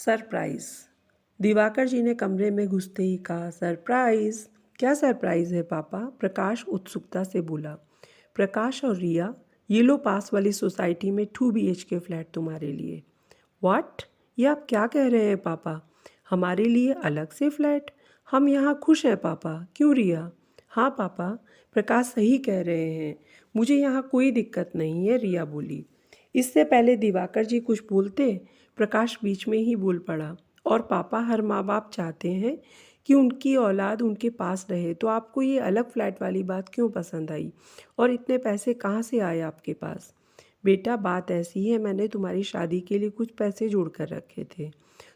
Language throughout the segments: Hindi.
सरप्राइज। दिवाकर जी ने कमरे में घुसते ही कहा, सरप्राइज? क्या सरप्राइज है पापा? प्रकाश उत्सुकता से बोला। प्रकाश और रिया, ये लो पास वाली सोसाइटी में 2 BHK फ्लैट तुम्हारे लिए। व्हाट? ये आप क्या कह रहे हैं पापा? हमारे लिए अलग से फ्लैट? हम यहाँ खुश हैं पापा। क्यों रिया? हाँ पापा, प्रकाश सही कह रहे हैं, मुझे यहाँ कोई दिक्कत नहीं है, रिया बोली। इससे पहले दिवाकर जी कुछ बोलते, प्रकाश बीच में ही बोल पड़ा, और पापा, हर माँ बाप चाहते हैं कि उनकी औलाद उनके पास रहे, तो आपको ये अलग फ्लैट वाली बात क्यों पसंद आई? और इतने पैसे कहाँ से आए आपके पास? बेटा, बात ऐसी है, मैंने तुम्हारी शादी के लिए कुछ पैसे जोड़ कर रखे थे।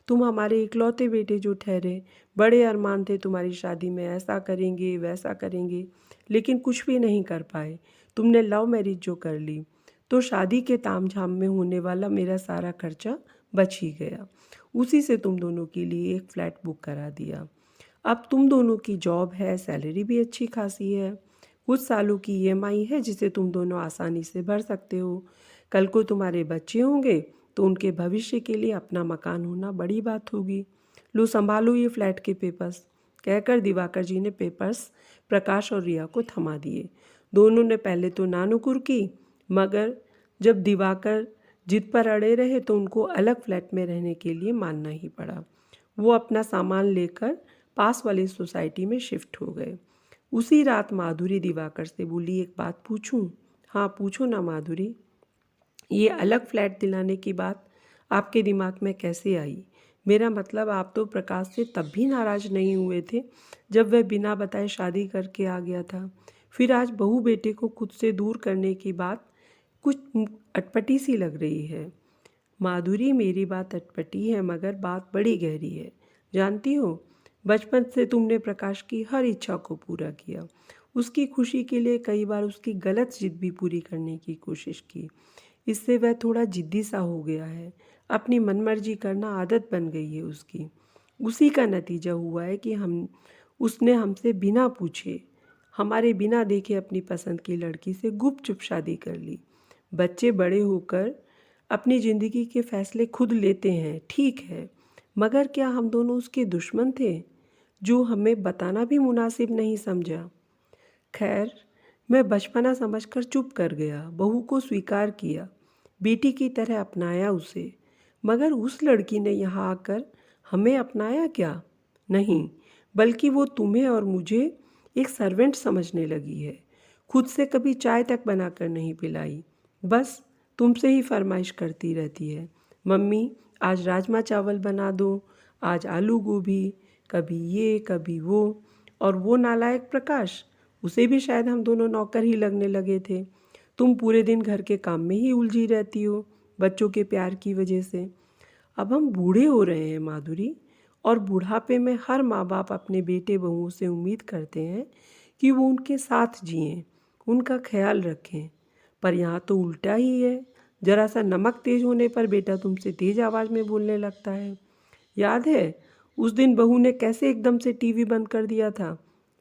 तुम हमारे इकलौते बेटे जो ठहरे, बड़े अरमान थे तुम्हारी शादी में, ऐसा करेंगे वैसा करेंगे, लेकिन कुछ भी नहीं कर पाए। तुमने लव मैरिज जो कर ली, तो शादी के तामझाम में होने वाला मेरा सारा खर्चा बच ही गया। उसी से तुम दोनों के लिए एक फ़्लैट बुक करा दिया। अब तुम दोनों की जॉब है, सैलरी भी अच्छी खासी है, कुछ सालों की EMI है जिसे तुम दोनों आसानी से भर सकते हो। कल को तुम्हारे बच्चे होंगे तो उनके भविष्य के लिए अपना मकान होना बड़ी बात होगी। लो संभालो ये फ्लैट के पेपर्स। कहकर दिवाकर जी ने पेपर्स प्रकाश और रिया को थमा दिए। दोनों ने पहले तो नानुकुर की, मगर जब दिवाकर जिद पर अड़े रहे तो उनको अलग फ्लैट में रहने के लिए मानना ही पड़ा। वो अपना सामान लेकर पास वाली सोसाइटी में शिफ्ट हो गए। उसी रात माधुरी दिवाकर से बोली, एक बात पूछूं? हाँ पूछो ना माधुरी। ये अलग फ्लैट दिलाने की बात आपके दिमाग में कैसे आई? मेरा मतलब, आप तो प्रकाश से तब भी नाराज़ नहीं हुए थे जब वह बिना बताए शादी करके आ गया था, फिर आज बहू बेटे को खुद से दूर करने की बात कुछ अटपटी सी लग रही है। माधुरी, मेरी बात अटपटी है मगर बात बड़ी गहरी है। जानती हो, बचपन से तुमने प्रकाश की हर इच्छा को पूरा किया, उसकी खुशी के लिए कई बार उसकी गलत जिद भी पूरी करने की कोशिश की। इससे वह थोड़ा जिद्दी सा हो गया है, अपनी मनमर्जी करना आदत बन गई है उसकी। उसी का नतीजा हुआ है कि उसने हमसे बिना पूछे, हमारे बिना देखे अपनी पसंद की लड़की से गुपचुप शादी कर ली। बच्चे बड़े होकर अपनी ज़िंदगी के फैसले खुद लेते हैं, ठीक है, मगर क्या हम दोनों उसके दुश्मन थे जो हमें बताना भी मुनासिब नहीं समझा? खैर, मैं बचपना समझकर चुप कर गया, बहू को स्वीकार किया, बेटी की तरह अपनाया उसे। मगर उस लड़की ने यहाँ आकर हमें अपनाया क्या? नहीं, बल्कि वो तुम्हें और मुझे एक सर्वेंट समझने लगी है। खुद से कभी चाय तक बनाकर नहीं पिलाई, बस तुमसे ही फरमाइश करती रहती है, मम्मी आज राजमा चावल बना दो, आज आलू गोभी, कभी ये कभी वो। और वो नालायक प्रकाश, उसे भी शायद हम दोनों नौकर ही लगने लगे थे। तुम पूरे दिन घर के काम में ही उलझी रहती हो, बच्चों के प्यार की वजह से। अब हम बूढ़े हो रहे हैं माधुरी, और बुढ़ापे में हर माँ बाप अपने बेटे बहुओं से उम्मीद करते हैं कि वो उनके साथ जिएं, उनका ख्याल रखें। पर यहाँ तो उल्टा ही है, जरा सा नमक तेज होने पर बेटा तुमसे तेज आवाज़ में बोलने लगता है। याद है उस दिन बहू ने कैसे एकदम से टीवी बंद कर दिया था,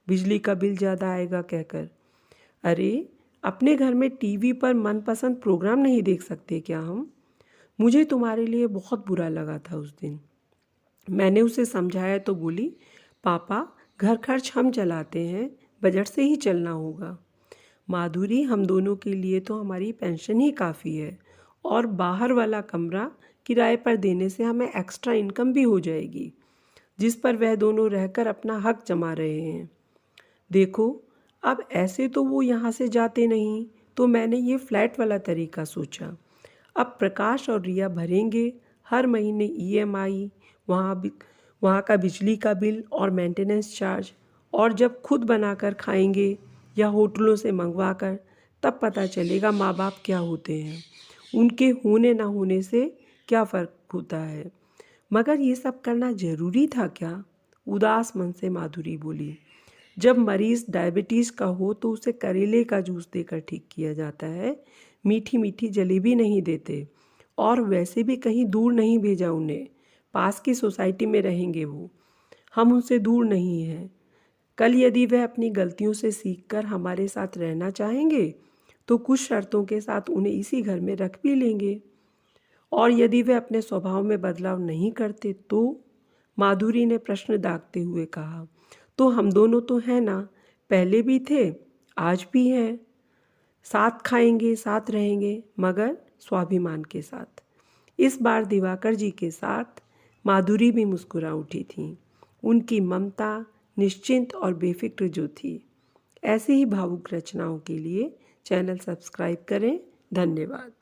बिजली का बिल ज़्यादा आएगा कहकर। अरे, अपने घर में टीवी पर मनपसंद प्रोग्राम नहीं देख सकते क्या हम? मुझे तुम्हारे लिए बहुत बुरा लगा था उस दिन। मैंने उसे समझाया तो बोली, पापा घर खर्च हम चलाते हैं, बजट से ही चलना होगा। माधुरी, हम दोनों के लिए तो हमारी पेंशन ही काफ़ी है, और बाहर वाला कमरा किराए पर देने से हमें एक्स्ट्रा इनकम भी हो जाएगी, जिस पर वह दोनों रहकर अपना हक जमा रहे हैं। देखो, अब ऐसे तो वो यहाँ से जाते नहीं, तो मैंने ये फ्लैट वाला तरीका सोचा। अब प्रकाश और रिया भरेंगे हर महीने EMI, वहाँ का बिजली का बिल और मेंटेनेंस चार्ज, और जब खुद बनाकर खाएंगे या होटलों से मंगवा कर, तब पता चलेगा माँ बाप क्या होते हैं, उनके होने ना होने से क्या फ़र्क होता है। मगर ये सब करना ज़रूरी था क्या? उदास मन से माधुरी बोली। जब मरीज़ डायबिटीज़ का हो तो उसे करेले का जूस देकर ठीक किया जाता है, मीठी मीठी जलेबी नहीं देते। और वैसे भी कहीं दूर नहीं भेजा उन्हें, पास की सोसाइटी में रहेंगे वो, हम उनसे दूर नहीं हैं। कल यदि वह अपनी गलतियों से सीखकर हमारे साथ रहना चाहेंगे तो कुछ शर्तों के साथ उन्हें इसी घर में रख भी लेंगे। और यदि वे अपने स्वभाव में बदलाव नहीं करते तो? माधुरी ने प्रश्न दागते हुए कहा। तो हम दोनों तो हैं ना, पहले भी थे, आज भी हैं, साथ खाएंगे, साथ रहेंगे, मगर स्वाभिमान के साथ। इस बार दिवाकर जी के साथ माधुरी भी मुस्कुरा उठी थी। उनकी ममता निश्चिंत और बेफिक्र जो थी। ऐसे ही भावुक रचनाओं के लिए चैनल सब्सक्राइब करें। धन्यवाद।